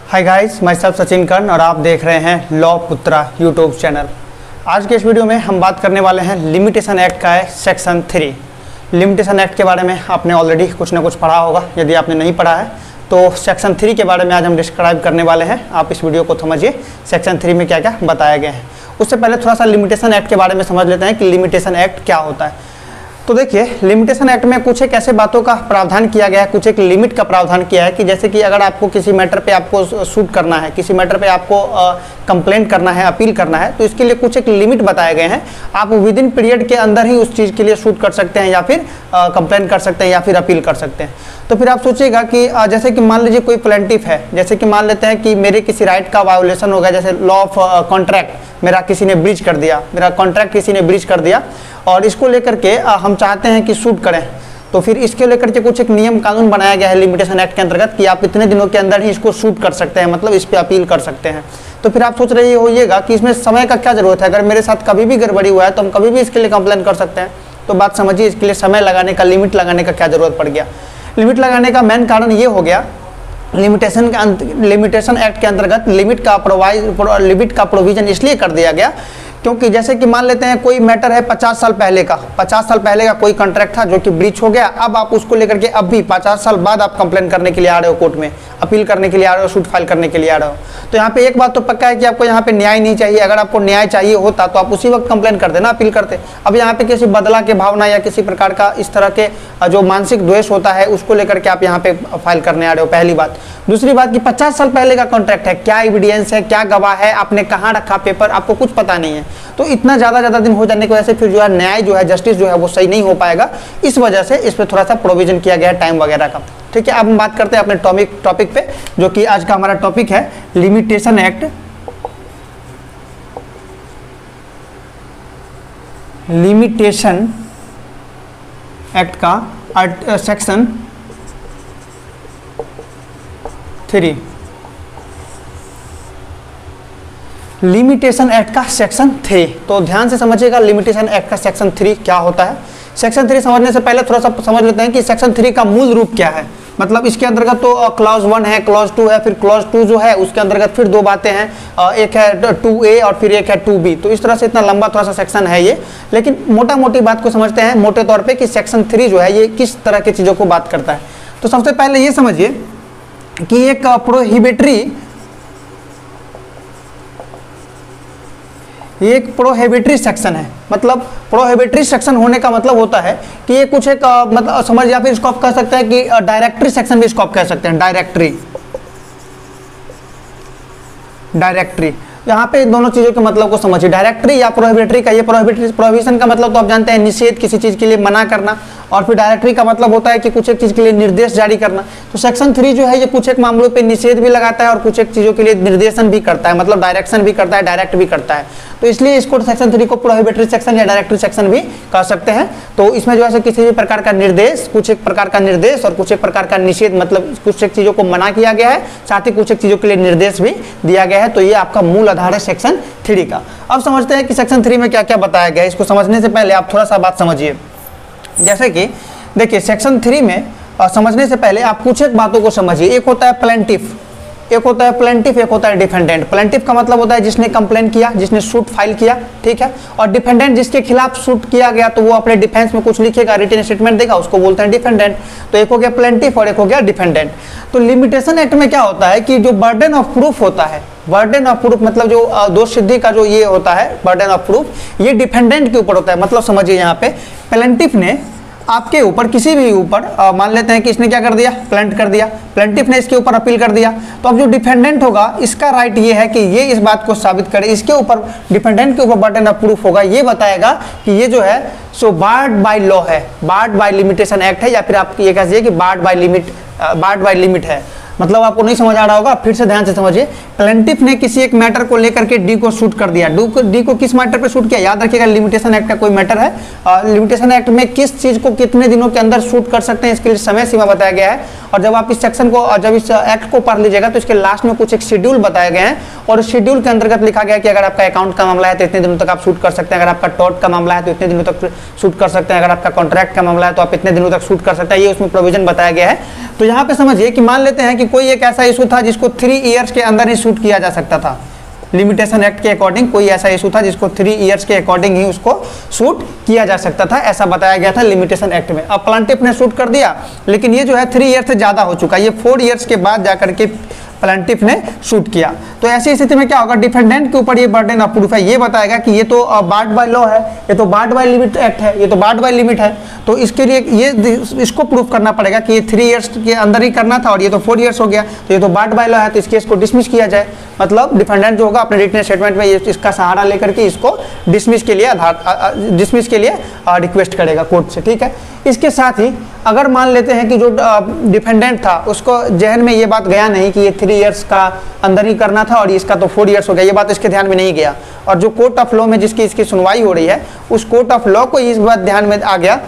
Hi guys, मैं सब सचिन कर्ण और आप देख रहे हैं लॉ पुत्रा यूट्यूब चैनल। आज के इस वीडियो में हम बात करने वाले हैं लिमिटेशन एक्ट का है सेक्शन 3। लिमिटेशन एक्ट के बारे में आपने ऑलरेडी कुछ ना कुछ पढ़ा होगा। यदि आपने नहीं पढ़ा है तो सेक्शन 3 के बारे में आज हम डिस्क्राइब करने वाले हैं। आप इस वीडियो को समझिए सेक्शन 3 में क्या क्या बताया गया है। उससे पहले थोड़ा सा लिमिटेशन एक्ट के बारे में समझ लेते हैं कि लिमिटेशन एक्ट क्या होता है। तो देखिए, लिमिटेशन एक्ट में कुछ एक ऐसे बातों का प्रावधान किया गया है, कुछ एक लिमिट का प्रावधान किया है कि जैसे कि अगर आपको किसी मैटर पे आपको सूट करना है, किसी मैटर पे आपको कंप्लेंट करना है, अपील करना है, तो इसके लिए कुछ एक लिमिट बताए गए हैं। आप विद इन पीरियड के अंदर ही उस चीज़ के लिए सूट कर सकते हैं या फिर कंप्लेंट कर सकते हैं या फिर अपील कर सकते हैं। तो फिर आप सोचिएगा कि जैसे कि मान लीजिए कोई प्लेंटिफ है, जैसे कि मान लेते हैं कि मेरे किसी राइट का वायोलेशन हो गया, जैसे लॉ ऑफ कॉन्ट्रैक्ट, मेरा किसी ने ब्रीच कर दिया, मेरा कॉन्ट्रैक्ट किसी ने ब्रीच कर दिया और इसको लेकर के हम चाहते हैं कि सूट करें। तो फिर इसके लेकर के कुछ एक नियम कानून बनाया गया है लिमिटेशन एक्ट के अंतर्गत कि आप इतने दिनों के अंदर ही इसको सूट कर सकते हैं, मतलब इस पर अपील कर सकते हैं। तो फिर आप सोच रहे होइएगा कि इसमें समय का क्या जरूरत है, अगर मेरे साथ कभी भी गड़बड़ी हुआ है तो हम कभी भी इसके लिए कंप्लेन कर सकते हैं। तो बात समझिए, इसके लिए समय लगाने का, लिमिट लगाने का क्या जरूरत पड़ गया। लिमिट लगाने का मेन कारण ये हो गया, लिमिटेशन एक्ट के अंतर्गत लिमिट का प्रोविजन इसलिए कर दिया गया क्योंकि जैसे कि मान लेते हैं कोई मैटर है 50 साल पहले का, 50 साल पहले का कोई कॉन्ट्रैक्ट था जो कि ब्रीच हो गया। अब आप उसको लेकर के अब भी 50 साल बाद आप कंप्लेन करने के लिए आ रहे हो, कोर्ट में अपील करने के लिए आ रहे हो, सूट फाइल करने के लिए आ रहे हो। तो यहाँ पे एक बात तो पक्का है कि आपको यहाँ पे न्याय नहीं चाहिए। अगर आपको न्याय चाहिए होता तो आप उसी वक्त कंप्लेन कर देना, अपील करते। अब यहाँ पे किसी बदला के भावना या किसी प्रकार का इस तरह के जो मानसिक द्वेष होता है उसको लेकर के आप यहाँ पे फाइल करने आ रहे हो, पहली बात। दूसरी बात कि 50 साल पहले का कॉन्ट्रैक्ट है, क्या एविडेंस है, क्या गवाह है, आपने कहाँ रखा पेपर, आपको कुछ पता नहीं है। तो इतना ज़्यादा दिन हो जाने की वजह से फिर जो है न्याय जो है, जस्टिस जो है वो सही नहीं हो पाएगा। इस वजह से इस पर थोड़ा सा प्रोविजन किया गया है टाइम वगैरह का। ठीक है, अब हम बात करते हैं अपने टॉपिक पे, जो कि आज का हमारा टॉपिक है लिमिटेशन एक्ट। लिमिटेशन एक्ट का सेक्शन 3। लिमिटेशन एक्ट का सेक्शन 3, तो ध्यान से समझिएगा लिमिटेशन एक्ट का सेक्शन 3 क्या होता है। सेक्शन 3 समझने से पहले थोड़ा सा समझ लेते हैं कि सेक्शन 3 का मूल रूप क्या है। मतलब इसके अंतर्गत तो क्लॉज 1 है, क्लॉज 2 है, फिर क्लॉज 2 जो है उसके अंतर्गत फिर दो बातें हैं, एक है 2A और फिर एक है 2B। तो इस तरह से इतना लंबा थोड़ा सा सेक्शन है ये, लेकिन मोटा मोटी बात को समझते हैं मोटे तौर पे कि सेक्शन 3 जो है ये किस तरह की चीज़ों को बात करता है। तो सबसे पहले ये समझिए कि एक प्रोहिबिटरी सेक्शन है। मतलब प्रोहिबिटरी सेक्शन होने का मतलब होता है कि ये कुछ एक मतलब समझ, या फिर इसको आप कह सकते हैं कि डायरेक्टरी सेक्शन भी इसको आप कह सकते हैं। डायरेक्टरी यहाँ पे दोनों चीज़ों के मतलब को समझिए, डायरेक्टरी या प्रोहिबिटरी का। ये प्रोहिबिशन का मतलब तो आप जानते हैं निषेध, किसी चीज़ के लिए मना करना, और फिर डायरेक्टरी का मतलब होता है कि कुछ एक चीज़ के लिए निर्देश जारी करना। तो सेक्शन 3 जो है ये कुछ एक मामलों पे निषेध भी लगाता है और कुछ एक चीज़ों के लिए निर्देशन भी करता है, मतलब डायरेक्शन भी करता है, डायरेक्ट भी करता है। तो इसलिए इसको सेक्शन 3 को प्रोहिबिटरी सेक्शन या डायरेक्टरी सेक्शन भी कह सकते हैं। तो इसमें जो है किसी भी प्रकार का निर्देश, कुछ एक प्रकार का निर्देश और कुछ एक प्रकार का निषेध, मतलब कुछ एक चीज़ों को मना किया गया है, साथ ही कुछ एक चीज़ों के लिए निर्देश भी दिया गया है। तो ये आपका मूल आधार है सेक्शन 3 का। अब समझते हैं कि सेक्शन 3 में क्या क्या बताया गया है। इसको समझने से पहले आप थोड़ा सा बात समझिए। जैसे कि देखिए, सेक्शन 3 में समझने से पहले आप कुछ एक बातों को समझिए। एक होता है प्लेंटिफ, एक होता है डिफेंडेंट। प्लेंटिफ का मतलब होता है जिसने कंप्लेन किया, जिसने सूट फाइल किया, ठीक है। और डिफेंडेंट जिसके खिलाफ सूट किया गया तो वो अपने डिफेंस में कुछ लिखेगा, रिटन स्टेटमेंट देगा, उसको बोलते हैं डिफेंडेंट। तो एक हो गया प्लेंटिफ और एक हो गया डिफेंडेंट। तो लिमिटेशन एक्ट में क्या होता है कि जो बर्डन ऑफ प्रूफ होता है, बर्डन ऑफ प्रूफ मतलब जो दोष सिद्धि का जो ये होता है बर्डन ऑफ प्रूफ, ये डिफेंडेंट के ऊपर होता है। मतलब समझिए, यहाँ पे प्लेंटिफ ने आपके ऊपर, किसी भी ऊपर, मान लेते हैं कि इसने क्या कर दिया, प्लेंट कर दिया, प्लेंटिफ ने इसके ऊपर अपील कर दिया। तो अब जो डिफेंडेंट होगा इसका राइट ये है कि ये इस बात को साबित करे, इसके ऊपर डिफेंडेंट के ऊपर बर्डन ऑफ प्रूफ होगा, ये बताएगा कि ये जो है सो बार्ड बाय लॉ है, बार्ड बाय लिमिटेशन एक्ट है, या फिर आप ये कह सकते कि बार्ड बाय लिमिट है। मतलब आपको नहीं समझ आ रहा होगा, फिर से ध्यान से समझिए। प्लेंटिफ ने किसी एक मैटर को लेकर के डी को शूट कर दिया। डी को किस मैटर पे शूट किया, याद रखिएगा लिमिटेशन एक्ट का कोई मैटर है। लिमिटेशन एक्ट में किस चीज को कितने दिनों के अंदर शूट कर सकते हैं इसके लिए समय सीमा बताया गया है। और जब आप इस सेक्शन को, जब इस एक्ट को पढ़ लीजिएगा तो इसके लास्ट में कुछ एक शेड्यूल बताए गए हैं, और शेड्यूल के अंतर्गत लिखा गया कि अगर आपका अकाउंट का मामला है तो इतने दिनों तक आप शूट कर सकते हैं, अगर आपका टॉर्ट का मामला है तो इतने दिनों तक शूट कर सकते हैं, अगर आपका कॉन्ट्रैक्ट का मामला है तो आप इतने दिनों तक शूट कर सकते हैं। ये उसमें प्रोविजन बताया गया है। तो यहाँ पे समझिए कि मान लेते हैं कि कि कोई एक ऐसा इशू था जिसको 3 ईयर्स के अंदर ही शूट किया जा सकता था। लिमिटेशन एक्ट के अकॉर्डिंग कोई ऐसा इशू था जिसको 3 ईयर्स के अकॉर्डिंग ही उसको शूट किया जा सकता था, ऐसा बताया गया था लिमिटेशन एक्ट में। अब प्लांटिफ ने शूट कर दिया, लेकिन ये जो है 3 ईयर से ज़्यादा हो चुका है, ये 4 ईयर्स के बाद जाकर के प्लांटिफ ने शूट किया। तो ऐसी स्थिति में क्या होगा, डिफेंडेंट के ऊपर ये बर्डन ऑफ प्रूफ है, ये बताएगा कि ये तो बार्ड बाय लॉ है, ये तो बार्ड बाय लिमिट एक्ट है, ये तो बार्ड बाय लिमिट है, तो इसके लिए ये इसको प्रूफ करना पड़ेगा कि ये 3 ईयर्स के अंदर ही करना था और ये तो 4 ईयर्स हो गया, तो ये तो बार्ड बाय लॉ है, तो इस केस को डिसमिस किया जाए। मतलब डिफेंडेंट जो होगा अपने रिटन स्टेटमेंट में इसका सहारा लेकर के इसको डिसमिस के लिए रिक्वेस्ट करेगा कोर्ट से, ठीक है। इसके साथ ही अगर मान लेते हैं कि जो डिफेंडेंट था उसको जहन में ये बात गया नहीं कि ये 3 ईयर्स का अंदर ही करना था और इसका तो 4 ईयर्स हो गया, ये बात इसके ध्यान में नहीं गया, और जो कोर्ट ऑफ लॉ में जिसकी इसकी सुनवाई हो रही है उस कोर्ट ऑफ लॉ को इस बात ध्यान में आ गया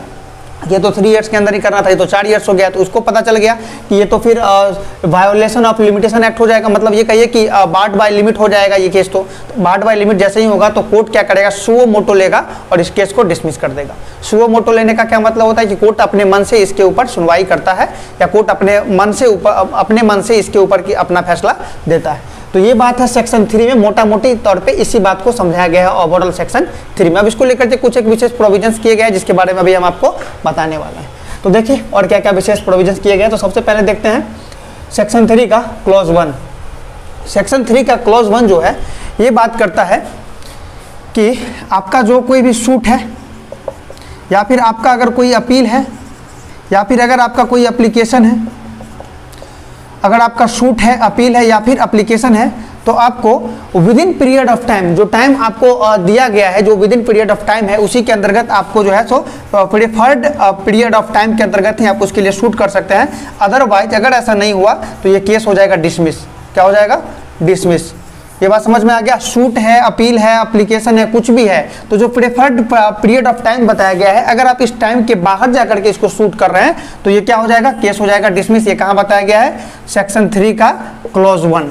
ये तो 3 ईयर्स के अंदर ही करना था, ये तो 4 ईयर्स हो गया, तो उसको पता चल गया कि ये तो फिर वायोलेशन ऑफ लिमिटेशन एक्ट हो जाएगा। मतलब ये कहिए कि बार्ड बाय लिमिट हो जाएगा ये केस। तो बार्ड बाय लिमिट जैसे ही होगा तो कोर्ट क्या करेगा, सुओ मोटो लेगा और इस केस को डिसमिस कर देगा। सुओ मोटो लेने का क्या मतलब होता है कि कोर्ट अपने मन से इसके ऊपर सुनवाई करता है, या कोर्ट अपने मन से इसके ऊपर की अपना फैसला देता है। तो ये बात है सेक्शन 3 में, मोटा मोटी तौर पे इसी बात को समझाया गया है ओवरऑल सेक्शन 3 में। अब इसको लेकर के कुछ एक विशेष प्रोविजंस किए गए हैं जिसके बारे में अभी हम आपको बताने वाले हैं। तो देखिए और क्या क्या विशेष प्रोविजंस किए गए हैं। तो सबसे पहले देखते हैं सेक्शन 3 का क्लॉज 1। सेक्शन 3 का क्लॉज 1 जो है ये बात करता है कि आपका जो कोई भी सूट है, या फिर आपका अगर कोई अपील है, या फिर अगर आपका कोई एप्लीकेशन है, अगर आपका सूट है, अपील है या फिर एप्लीकेशन है, तो आपको with in period of time, जो टाइम आपको दिया गया है, जो with in period of time है, उसी के अंतर्गत आपको जो है सो प्रेफर्ड पीरियड ऑफ टाइम के अंतर्गत ही आप उसके लिए शूट कर सकते हैं। अदरवाइज अगर ऐसा नहीं हुआ तो ये केस हो जाएगा डिसमिस। क्या हो जाएगा? डिसमिस। ये बात समझ में आ गया? शूट है, अपील है, एप्लीकेशन है, कुछ भी है, तो जो प्रेफर्ड पीरियड ऑफ टाइम बताया गया है, अगर आप इस टाइम के बाहर जाकर के इसको शूट कर रहे हैं तो ये क्या हो जाएगा? केस हो जाएगा डिसमिस। ये कहाँ बताया गया है? सेक्शन 3 का क्लॉज 1।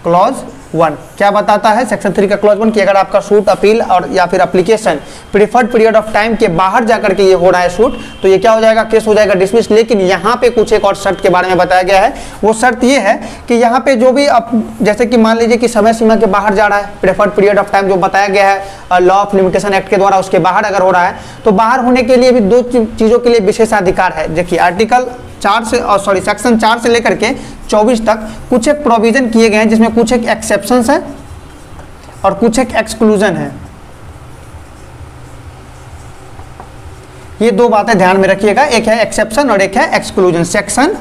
क्लॉज 1 क्या बताता है? सेक्शन 3 का क्लॉज 1 कि अगर आपका शूट, अपील और या फिर application preferred period of time के बाहर जाकर के ये हो रहा है शूट, तो ये क्या हो जाएगा? केस हो जाएगा डिसमिस। लेकिन यहाँ पे कुछ एक और शर्त के बारे में बताया गया है। वो शर्त ये है कि यहाँ पे जो भी जैसे कि मान लीजिए कि समय सीमा के बाहर जा रहा है, प्रीफर्ड पीरियड ऑफ टाइम जो बताया गया है लॉ ऑफ लिमिटेशन एक्ट के द्वारा, उसके बाहर अगर हो रहा है, तो बाहर होने के लिए भी 2 चीज़ों के लिए विशेषाधिकार है। देखिए आर्टिकल 4 से सेक्शन 4 से लेकर के 24 तक कुछ एक प्रोविजन किए गए हैं जिसमें कुछ एक एक्सेप्शंस हैं और कुछ एक एक्सक्लूजन है। ये 2 बातें ध्यान में रखिएगा, एक है एक्सेप्शन और एक है एक्सक्लूजन। सेक्शन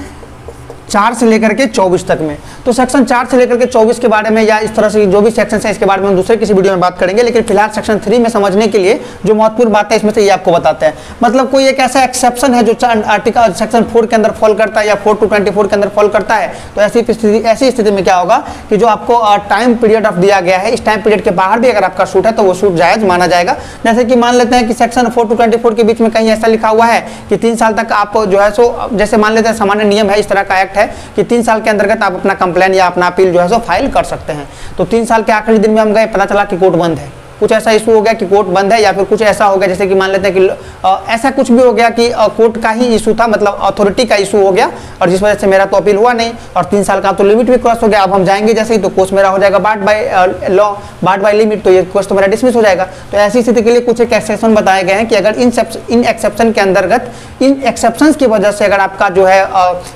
4 से लेकर के 24 तक में, तो सेक्शन 4 से लेकर के 24 के बारे में या इस तरह से जो भी सेक्शन है इसके बारे में हम दूसरे किसी वीडियो में बात करेंगे, लेकिन फिलहाल सेक्शन 3 में समझने के लिए जो महत्वपूर्ण बात है इसमें से ये आपको बताते हैं। मतलब कोई एक ऐसा एक्सेप्शन है जो आर्टिकल सेक्शन 4 के अंदर फॉल करता है या 4 to 24 के अंदर फॉल करता है, तो ऐसी स्थिति में क्या होगा कि जो आपको टाइम पीरियड ऑफ दिया गया है, इस टाइम पीरियड के बाहर भी अगर आपका शूट है तो वो शूट जायज माना जाएगा। जैसे कि मान लेते हैं कि सेक्शन 4 to 24 के बीच में कहीं ऐसा लिखा हुआ है कि 3 साल तक आप जो है सो, जैसे मान लेते हैं सामान्य नियम है, इस तरह का एक्ट है कि 3 साल के अंतर्गत आप अपना कंप्लेन या अपना अपील जो है सो फाइल कर सकते हैं। तो 3 साल के आखिरी दिन में हम गए, पता चला कि कोर्ट बंद है, कुछ ऐसा इशू हो गया कि कोर्ट बंद है, या फिर कुछ ऐसा हो गया जैसे कि मान लेते हैं कि ऐसा कुछ भी हो गया कि कोर्ट का ही इशू था, मतलब अथॉरिटी का इशू हो गया, और जिस वजह से मेरा तो अपील हुआ नहीं और 3 साल का तो लिमिट भी क्रॉस हो गया। अब हम जाएंगे जैसे ही तो कोर्स मेरा हो जाएगा barred by law, barred by limit, तो ये कोर्स तो मेरा डिसमिस हो जाएगा। तो ऐसी स्थिति के लिए कुछ एक एक्सेप्शन बताए गए हैं कि अगर इन एक्सेप्शन के अंतर्गत, इन एक्सेप्शंस की वजह से अगर आपका जो है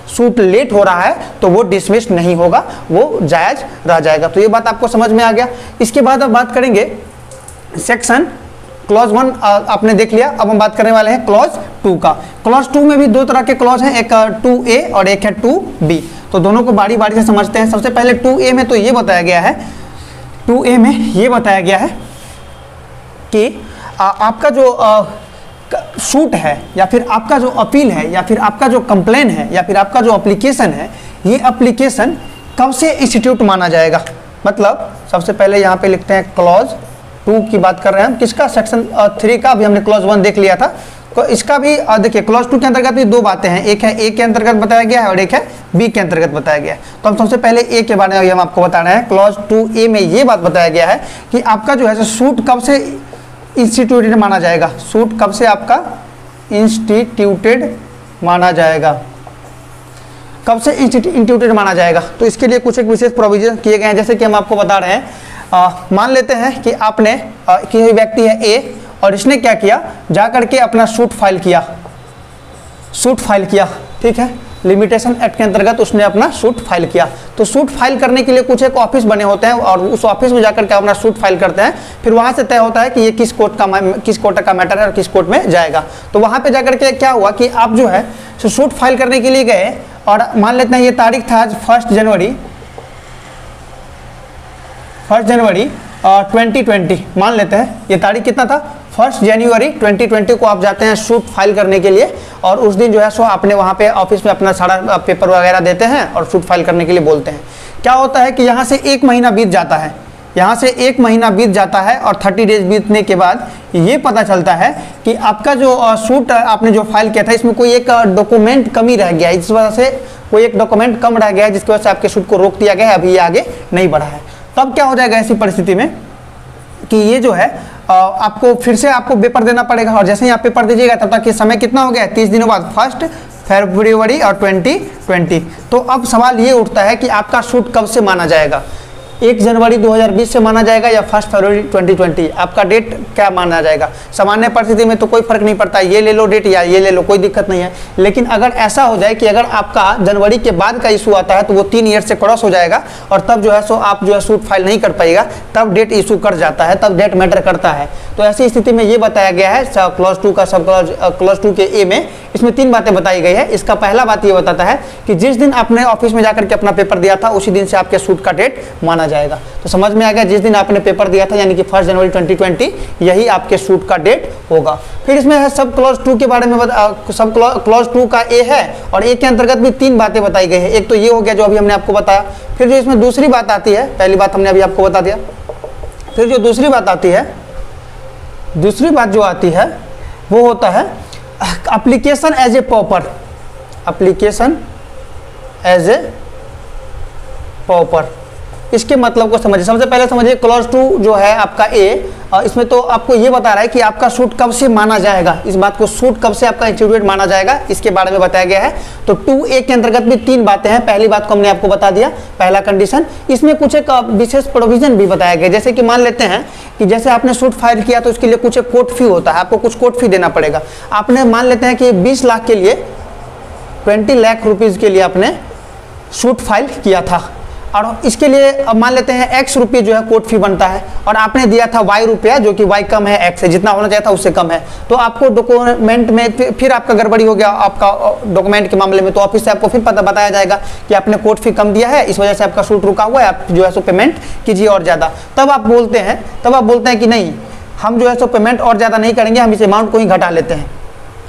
सूट लेट हो रहा है तो वो डिसमिस नहीं होगा, वो जायज रह जाएगा। तो ये बात आपको समझ में आ गया। इसके बाद अब बात करेंगे सेक्शन क्लॉज 1 आपने देख लिया। अब हम बात करने वाले हैं क्लॉज 2 का। क्लॉज 2 में भी 2 तरह के क्लॉज हैं, एक 2A और एक है 2B। तो दोनों को बारी बारी से समझते हैं। सबसे पहले 2A में तो ये बताया गया है, 2A में ये बताया गया है कि आपका जो सूट है या फिर आपका जो अपील है या फिर आपका जो कंप्लेन है या फिर आपका जो एप्लीकेशन है, ये एप्लीकेशन कब से इंस्टीट्यूट माना जाएगा। मतलब सबसे पहले यहाँ पे लिखते हैं क्लॉज 2 की बात कर रहे हैं हम, किसका? सेक्शन 3 का। अभी हमने क्लॉज 1 देख लिया था, तो इसका भी देखिए क्लॉज 2 के अंतर्गत भी 2 बातें हैं, एक है A के अंतर्गत बताया गया है और एक है B के अंतर्गत बताया गया है। तो हम सबसे पहले A के बारे में हम आपको बता रहे हैं। क्लॉज 2A में ये बात बताया गया है कि आपका जो है सूट कब से इंस्टीट्यूटेड माना जाएगा, सूट कब से आपका इंस्टीट्यूटेड माना जाएगा। कब से इंस्टीट्यूटेड माना जाएगा। तो इसके लिए कुछ एक विशेष प्रोविजन किए गए हैं, जैसे कि हम आपको बता रहे हैं। मान लेते हैं कि आपने कोई व्यक्ति है ए, और इसने क्या किया, जा करके अपना सूट फाइल किया, ठीक है, लिमिटेशन एक्ट के अंतर्गत उसने अपना सूट फाइल किया। तो सूट फाइल करने के लिए कुछ एक ऑफिस बने होते हैं, और उस ऑफिस में जाकर के अपना सूट फाइल करते हैं। फिर वहां से तय होता है कि ये किस कोर्ट का मैटर है और किस कोर्ट में जाएगा। तो वहां पे जाकर के क्या हुआ कि आप जो है सूट फाइल करने के लिए गए, और मान लेते हैं ये तारीख था आज 1 जनवरी 2020, मान लेते हैं ये तारीख कितना था, 1 जनवरी 2020 को आप जाते हैं सूट फाइल करने के लिए, और उस दिन जो है सो आपने वहाँ पे ऑफिस में अपना सारा पेपर वगैरह देते हैं और सूट फाइल करने के लिए बोलते हैं। क्या होता है कि यहाँ से 1 महीना बीत जाता है, और 30 डेज बीतने के बाद ये पता चलता है कि आपका जो सूट आपने जो फाइल किया था इसमें कोई एक डॉक्यूमेंट कमी रह गया है, इस वजह से कोई एक डॉक्यूमेंट कम रह गया है, जिसकी वजह से आपके सूट को रोक दिया गया है, अभी ये आगे नहीं बढ़ा है। तब क्या हो जाएगा ऐसी परिस्थिति में कि ये जो है आपको फिर से आपको पेपर देना पड़ेगा, और जैसे ही आप पेपर दीजिएगा तब तक ये समय कितना हो गया है, 30 दिनों बाद 1 फरवरी और 2020। तो अब सवाल ये उठता है कि आपका सूट कब से माना जाएगा, 1 जनवरी 2020 से माना जाएगा या 1 फरवरी 2020, आपका डेट क्या माना जाएगा। सामान्य परिस्थिति में तो कोई फर्क नहीं पड़ता, ये ले लो डेट या ये ले लो, कोई दिक्कत नहीं है। लेकिन अगर ऐसा हो जाए कि अगर आपका जनवरी के बाद का इशू आता है तो वो 3 ईयर से क्रॉस हो जाएगा, और तब जो है सो आप जो है सूट फाइल नहीं कर पाएगा, तब डेट इशू कर जाता है, तब डेट मैटर करता है। तो ऐसी स्थिति में ये बताया गया है क्लॉज 2 का सब क्लॉज 2 के ए में, इसमें 3 बातें बताई गई है। इसका पहला बात ये बताता है कि जिस दिन आपने ऑफिस में जाकर के अपना पेपर दिया था उसी दिन से आपके सूट का डेट माना जाएगा। तो समझ में आ गया, जिस दिन आपने पेपर दिया था यानी कि 1 जनवरी 2020 यही आपके सूट का डेट होगा। फिर इसमें है सब क्लॉज 2 के बारे में, सब क्लॉज 2 का ए है, और ए के अंतर्गत भी 3 बातें बताई गई है। एक तो ये हो गया जो अभी हमने आपको बताया, फिर जो इसमें दूसरी बात आती है, पहली बात हमने अभी आपको बता दिया, फिर जो दूसरी बात आती है, दूसरी बात जो आती है वो होता है application as a proper, application as a proper. इसके मतलब को समझिए, सबसे पहले समझिए क्लॉज 2 जो है आपका ए, इसमें तो आपको ये बता रहा है कि आपका सूट कब से माना जाएगा, इस बात को सूट कब से आपका इंस्टीट्यूट माना जाएगा इसके बारे में बताया गया है। तो 2A के अंतर्गत भी 3 बातें हैं। पहली बात को हमने आपको बता दिया, पहला कंडीशन। इसमें कुछ एक विशेष प्रोविजन भी बताया गया, जैसे कि मान लेते हैं कि जैसे आपने सूट फाइल किया तो उसके लिए कुछ एक कोर्ट फी होता है, आपको कुछ कोर्ट फी देना पड़ेगा। आपने मान लेते हैं कि 20 लाख के लिए 20 लाख रुपीज़ के लिए आपने सूट फाइल किया था, और इसके लिए अब मान लेते हैं X रुपये जो है कोर्ट फी बनता है, और आपने दिया था Y रुपया, जो कि Y कम है X से, जितना होना चाहिए था उससे कम है। तो आपको डॉक्यूमेंट में फिर आपका गड़बड़ी हो गया आपका डॉक्यूमेंट के मामले में, तो ऑफिस से आपको फिर पता बताया जाएगा कि आपने कोर्ट फी कम दिया है, इस वजह से आपका सूट रुका हुआ है, आप जो है सो पेमेंट कीजिए और ज़्यादा। तब आप बोलते हैं कि नहीं, हम जो है सो पेमेंट और ज़्यादा नहीं करेंगे, हम इस अमाउंट को ही घटा लेते हैं,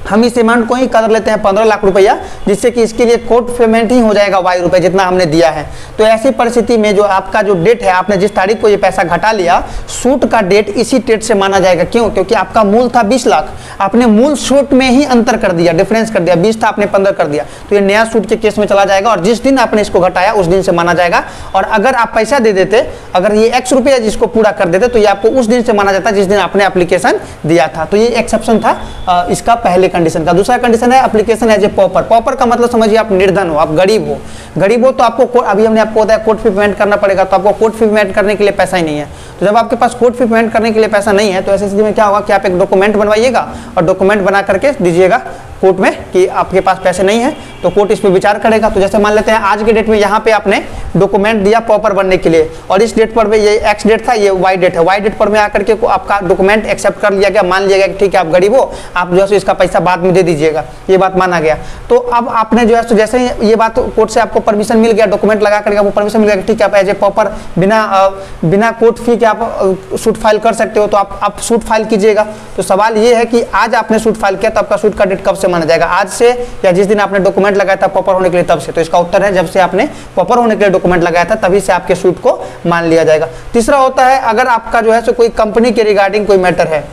हम इस अमाउंट को ही कर लेते हैं 15 लाख रुपया, जिससे कि इसके लिए कोर्ट पेमेंट ही हो जाएगा Y रुपये जितना हमने दिया है। तो ऐसी परिस्थिति में जो आपका जो डेट है, आपने जिस तारीख को ये पैसा घटा लिया, सूट का डेट इसी डेट से माना जाएगा। क्यों? क्योंकि आपका मूल था 20 लाख, आपने मूल सूट में ही अंतर कर दिया, डिफरेंस कर दिया, 20 था आपने 15 कर दिया, तो ये नया सूट के केस में चला जाएगा, और जिस दिन आपने इसको घटाया उस दिन से माना जाएगा। और अगर आप पैसा दे देते, अगर ये X रुपया जिसको पूरा कर देते, तो ये आपको उस दिन से माना जाता जिस दिन आपने एप्लीकेशन दिया था। तो ये एक्सेप्शन था इसका पहले कंडीशन का। दूसरा कंडीशन है application as a proper. Proper का मतलब समझिए आप निर्धन हो, आप गरीब हो तो आपको, अभी हमने आपको बताया कोर्ट फी पेमेंट करना पड़ेगा, तो आपको कोर्ट फी पेमेंट करने के लिए पैसा ही नहीं है। तो जब आपके पास कोर्ट फी पेमेंट करने के लिए पैसा नहीं है, तो ऐसी स्थिति में क्या होगा कि आप एक डॉक्यूमेंट बनवाइएगा और डॉक्यूमेंट बना करके दीजिएगा कोर्ट में कि आपके पास पैसे नहीं है, तो कोर्ट इस पर विचार करेगा। तो जैसे मान लेते हैं आज के डेट में यहाँ पे आपने डॉक्यूमेंट दिया पॉपर बनने के लिए, और इस डेट पर में ये X डेट था, ये Y डेट है, Y डेट पर में आकर के आपका डॉक्यूमेंट एक्सेप्ट कर लिया गया, मान लिया गया कि ठीक है आप गरीब हो, आप जो है इसका पैसा बाद में दे दीजिएगा, ये बात माना गया। तो अब आपने जो है तो जैसे ही ये बात कोर्ट से आपको परमिशन मिल गया, डॉक्यूमेंट लगा करके आपको परमिशन मिल गया कि ठीक है आप एज ए पॉपर बिना कोर्ट फी के आप सूट फाइल कर सकते हो, तो आप सूट फाइल कीजिएगा। तो सवाल ये है कि आज आपने सूट फाइल किया तो आपका सूट का डेट कब से माना जाएगा, आज से या जिस दिन आपने डॉक्यूमेंट लगाया था पॉपर होने के लिए तब से? तो इसका उत्तर है जब से आपने पॉपर होने के लिए डॉक्यूमेंट लगाया था तभी से आपके सूट को मान लिया जाएगा। तीसरा होता है अगर आपका जो है सो कोई कंपनी के रिगार्डिंग कोई मैटर है,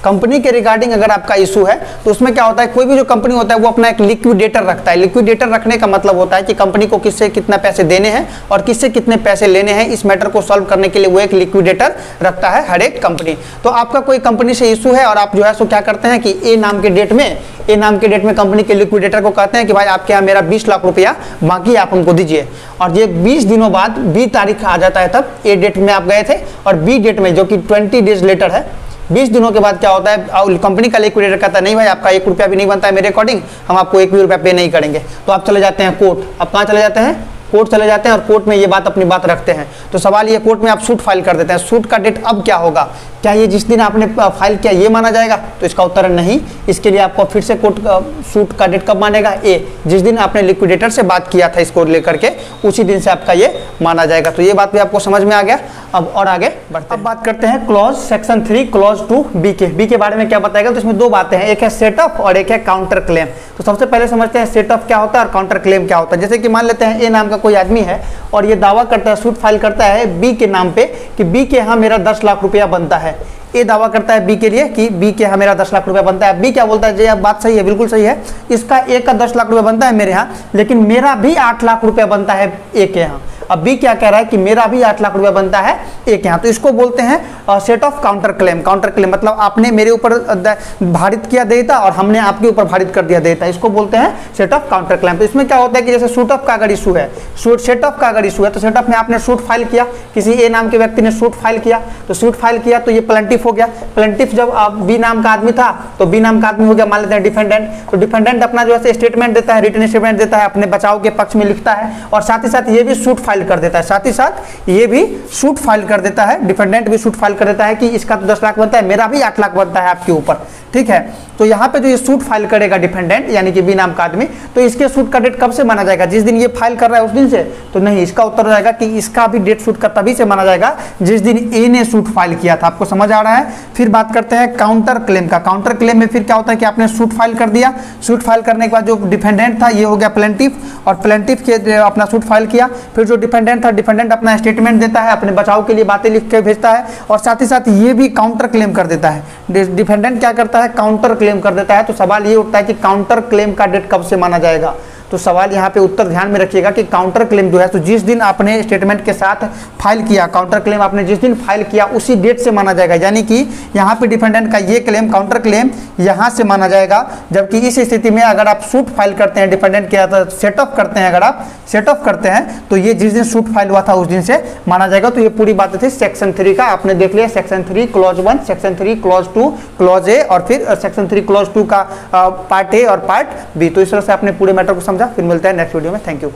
कंपनी के रिगार्डिंग अगर आपका इशू है, तो उसमें क्या होता है, कोई भी जो कंपनी होता है वो अपना एक लिक्विडेटर रखता है। लिक्विडेटर रखने का मतलब होता है कि कंपनी को किससे कितना पैसे देने हैं और किससे कितने पैसे लेने हैं, इस मैटर को सॉल्व करने के लिए वो एक लिक्विडेटर रखता है हर एक कंपनी। तो आपका कोई कंपनी से इशू है और आप जो है सो क्या करते हैं कि ए नाम के डेट में ए नाम के डेट में कंपनी के लिक्विडेटर को कहते हैं कि भाई आपके यहाँ मेरा 20 लाख रुपया बाकी आप हमको दीजिए, और ये 20 दिनों बाद बी तारीख आ जाता है, तब ए डेट में आप गए थे और बी डेट में जो कि 20 डेज लेटर है, 20 दिनों के बाद क्या होता है, कंपनी का लिक्विडेटर कहता है नहीं भाई आपका 1 रुपया भी नहीं बनता है मेरे अकॉर्डिंग, हम आपको 1 भी रुपया पे नहीं करेंगे। तो आप चले जाते हैं कोर्ट। अब कहाँ चले जाते हैं, कोर्ट चले जाते हैं और कोर्ट में ये बात अपनी बात रखते हैं। तो सवाल ये, कोर्ट में आप सूट फाइल कर देते हैं, सूट का डेट अब क्या होगा, क्या ये जिस दिन आपने फाइल किया ये माना जाएगा? तो इसका उत्तर है नहीं। इसके लिए आपको फिर से कोर्ट सूट का डेट कब मानेगा, ए जिस दिन आपने लिक्विडेटर से बात किया था इसको लेकर के, उसी दिन से आपका ये माना जाएगा। तो ये बात भी आपको समझ में आ गया। अब और आगे बढ़ते हैं। अब बात करते हैं क्लॉज सेक्शन 3 क्लॉज 2 बी के बारे में क्या बताएगा। तो इसमें दो बातें हैं, एक है सेटअप और एक है काउंटर क्लेम। तो सबसे पहले समझते हैं सेटअप क्या होता है और काउंटर क्लेम क्या होता है। जैसे कि मान लेते हैं ए नाम का कोई आदमी है और ये दावा करता है, सूट फाइल करता है बी के नाम पे कि बी के यहाँ मेरा 10 लाख रुपया बनता है। ए दावा करता है बी के लिए कि बी के यहाँ मेरा 10 लाख रुपया बनता है। बी क्या बोलता है, जी बात सही है, बिल्कुल सही है, इसका ए का 10 लाख रुपया बनता है मेरे यहाँ, लेकिन मेरा भी 8 लाख रुपया बनता है ए के यहाँ। अब बी क्या कह रहा है कि मेरा भी 8 लाख रुपया बनता है ए के यहाँ। तो इसको बोलते हैं set of counter claim. Counter claim मतलब आपने मेरे ऊपर भारित किया देयता और हमने आपके ऊपर भारित कर दिया देयता, इसको बोलते हैं सेट ऑफ काउंटर क्लेम। तो इसमें क्या होता है कि जैसे सूट ऑफ का अगर इशू है, सेट ऑफ का अगर इशू है, तो सेट ऑफ में आपने सूट फाइल किया, किसी ए नाम के व्यक्ति ने सूट फाइल किया, तो सूट फाइल किया तो ये प्लेंटिफ हो गया। प्लेंटिफ जब बी नाम का आदमी था तो बी नाम का आदमी हो गया, मान लेते हैं डिफेंडेंट। तो डिफेंडेंट अपना जो है स्टेटमेंट देता है, रिटन स्टेटमेंट देता है, अपने बचाव के पक्ष में लिखता है और साथ ही साथ ये भी सूट फाइल कर देता है, साथ ही साथ ये भी सूट फाइल कर देता है, डिफेंडेंट भी सूट फाइल कर देता है कि इसका तो 10 लाख बनता है, मेरा भी 8 लाख बनता है आपके ऊपर, ठीक है। तो यहाँ पे जो ये सूट फाइल करेगा डिफेंडेंट यानी कि बी नाम का आदमी, तो इसके सूट का डेट कब से माना जाएगा, जिस दिन ये फाइल कर रहा है उस दिन से? तो नहीं, इसका उत्तर हो जाएगा कि इसका भी डेट सूट का तभी से माना जाएगा जिस दिन ए ने सूट फाइल किया था। आपको समझ आ रहा है। फिर बात करते हैं काउंटर क्लेम का। काउंटर क्लेम में फिर क्या होता है कि आपने सूट फाइल कर दिया, सूट फाइल करने के बाद जो डिफेंडेंट था ये हो गया प्लेंटिफ, और प्लेंटिफ के अपना सूट फाइल किया, फिर जो डिफेंडेंट था डिफेंडेंट अपना स्टेटमेंट देता है, अपने बचाव के लिए बातें लिख के भेजता है और साथ ही साथ ये भी काउंटर क्लेम कर देता है। डिफेंडेंट क्या करता है, काउंटर क्लेम कर देता है। तो सवाल ये उठता है कि काउंटर क्लेम का डेट कब से माना जाएगा। तो सवाल यहाँ पे उत्तर ध्यान में रखिएगा कि काउंटर क्लेम जो है तो जिस दिन आपने स्टेटमेंट के साथ फाइल किया, काउंटर क्लेम आपने जिस दिन फाइल किया उसी डेट से माना जाएगा। यानी कि यहाँ पे डिफेंडेंट का ये क्लेम काउंटर क्लेम यहाँ से माना जाएगा, जबकि इस स्थिति में अगर आप सूट फाइल करते हैं डिफेंडेंट के साथ, सेट ऑफ करते हैं, अगर आप सेट ऑफ करते हैं तो ये जिस दिन सूट फाइल हुआ था उस दिन से माना जाएगा। तो ये पूरी बात थी सेक्शन 3 का, आपने देख लिया section 3 clause 1, section 3 clause 2 clause A और फिर सेक्शन 3 क्लॉज 2 का पार्ट ए और पार्ट बी। तो इस तरह से आपने पूरे मैटर को समझा। फिर मिलते हैं नेक्स्ट वीडियो में। Thank you.